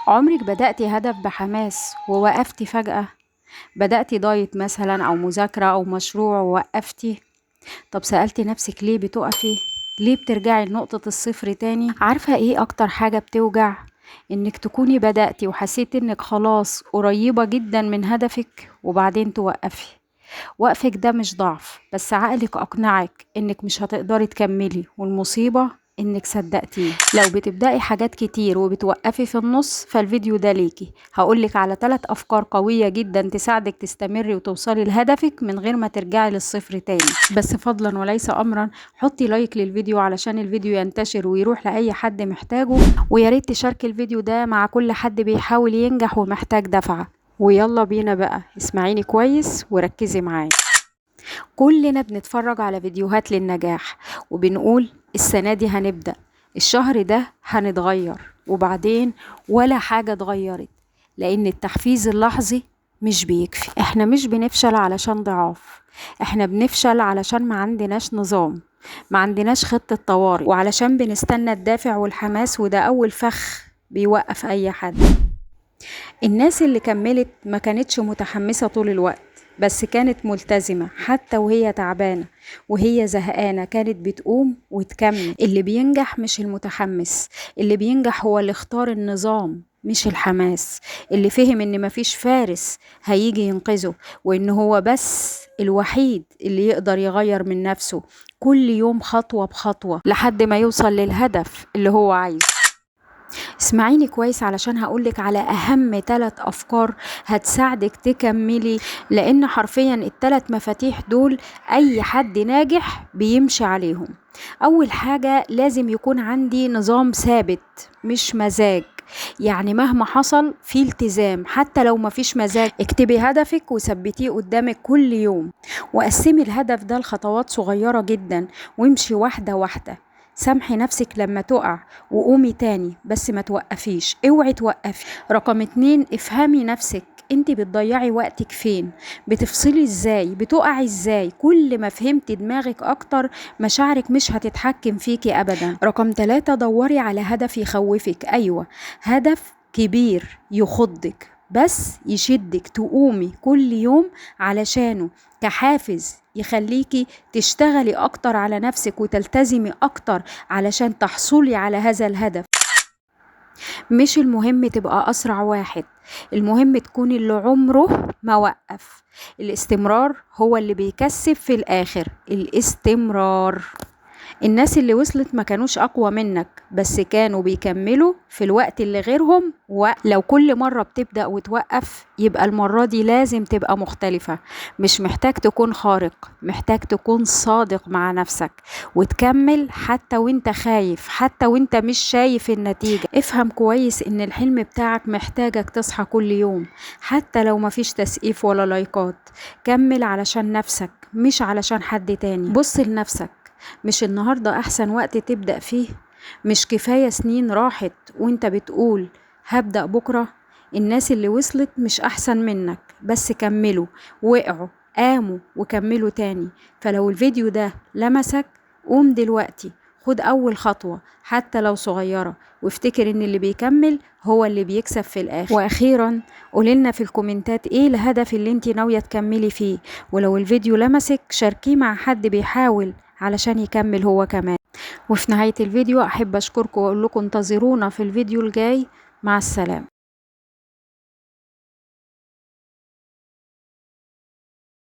عمرك بدأتي هدف بحماس ووقفتي فجأة؟ بدأتي دايت مثلا أو مذاكرة أو مشروع ووقفتي؟ طب سألتي نفسك ليه بتقفي؟ ليه بترجعي لنقطة الصفر تاني؟ عارفة ايه أكتر حاجة بتوجع؟ إنك تكوني بدأتي وحسيتي إنك خلاص قريبة جدا من هدفك وبعدين توقفي. وقفك ده مش ضعف، بس عقلك أقنعك إنك مش هتقدري تكملي، والمصيبة إنك صدقتيه. لو بتبدأي حاجات كتير وبتوقفي في النص فالفيديو ده ليكي. هقولك على 3 أفكار قوية جدا تساعدك تستمري وتوصلي لهدفك من غير ما ترجعي للصفر تاني. بس فضلا وليس أمرا، حطي لايك للفيديو علشان الفيديو ينتشر ويروح لأي حد محتاجه، وياريت تشاركي الفيديو ده مع كل حد بيحاول ينجح ومحتاج دفعة. ويلا بينا بقى، اسمعيني كويس وركزي معايا. كلنا بنتفرج على فيديوهات للنجاح وبنقول السنة دي هنبدأ، الشهر ده هنتغير، وبعدين ولا حاجة اتغيرت. لأن التحفيز اللحظي مش بيكفي. احنا مش بنفشل علشان ضعاف، احنا بنفشل علشان ما عندناش نظام، ما عندناش خطة طوارئ، وعلشان بنستنى الدافع والحماس، وده أول فخ بيوقف أي حد. الناس اللي كملت ما كانتش متحمسة طول الوقت، بس كانت ملتزمة حتى وهي تعبانة وهي زهقانة، كانت بتقوم وتكمل. اللي بينجح مش المتحمس، اللي بينجح هو اللي اختار النظام مش الحماس، اللي فهم ان مفيش فارس هيجي ينقذه، وان هو بس الوحيد اللي يقدر يغير من نفسه كل يوم خطوة بخطوة لحد ما يوصل للهدف اللي هو عايزه. اسمعيني كويس علشان هقولك على أهم 3 أفكار هتساعدك تكملي، لأن حرفيا ال3 مفاتيح دول أي حد ناجح بيمشي عليهم. أول حاجة، لازم يكون عندي نظام ثابت مش مزاج. يعني مهما حصل في التزام، حتى لو مفيش مزاج اكتبي هدفك وثبتيه قدامك كل يوم، وقسمي الهدف ده لخطوات صغيرة جدا، وامشي واحدة واحدة. سامحي نفسك لما تقع وقومي تاني، بس ما توقفيش، اوعي توقفي. رقم 2، افهمي نفسك، انت بتضيعي وقتك فين، بتفصلي ازاي، بتقعي ازاي. كل ما فهمتي دماغك اكتر مشاعرك مش هتتحكم فيكي ابدا. رقم 3، دوري على هدف يخوفك. ايوه، هدف كبير يخضك بس يشدك تقومي كل يوم علشانه، كحافز يخليكي تشتغلي اكتر على نفسك وتلتزمي اكتر علشان تحصلي على هذا الهدف. مش المهم تبقى اسرع واحد، المهم تكوني اللي عمره ما وقف. الاستمرار هو اللي بيكسب في الاخر، الاستمرار. الناس اللي وصلت ما كانوش اقوى منك، بس كانوا بيكملوا في الوقت اللي غيرهم. ولو كل مرة بتبدأ وتوقف، يبقى المرة دي لازم تبقى مختلفة. مش محتاج تكون خارق، محتاج تكون صادق مع نفسك وتكمل حتى وانت خايف، حتى وانت مش شايف النتيجة. افهم كويس ان الحلم بتاعك محتاجك تصحى كل يوم، حتى لو مفيش تسقيف ولا لايكات. كمل علشان نفسك مش علشان حد تاني. بص لنفسك، مش النهاردة أحسن وقت تبدأ فيه؟ مش كفاية سنين راحت وانت بتقول هبدأ بكرة؟ الناس اللي وصلت مش أحسن منك، بس كملوا، وقعوا، قاموا وكملوا تاني. فلو الفيديو ده لمسك، قوم دلوقتي، خد أول خطوة حتى لو صغيرة، وافتكر ان اللي بيكمل هو اللي بيكسب في الآخر. وأخيرا، قوليلنا في الكومنتات ايه الهدف اللي انت ناوية تكملي فيه، ولو الفيديو لمسك شاركيه مع حد بيحاول علشان يكمل هو كمان. وفي نهاية الفيديو أحب أشكركم وأقول لكم انتظرونا في الفيديو الجاي. مع السلامة.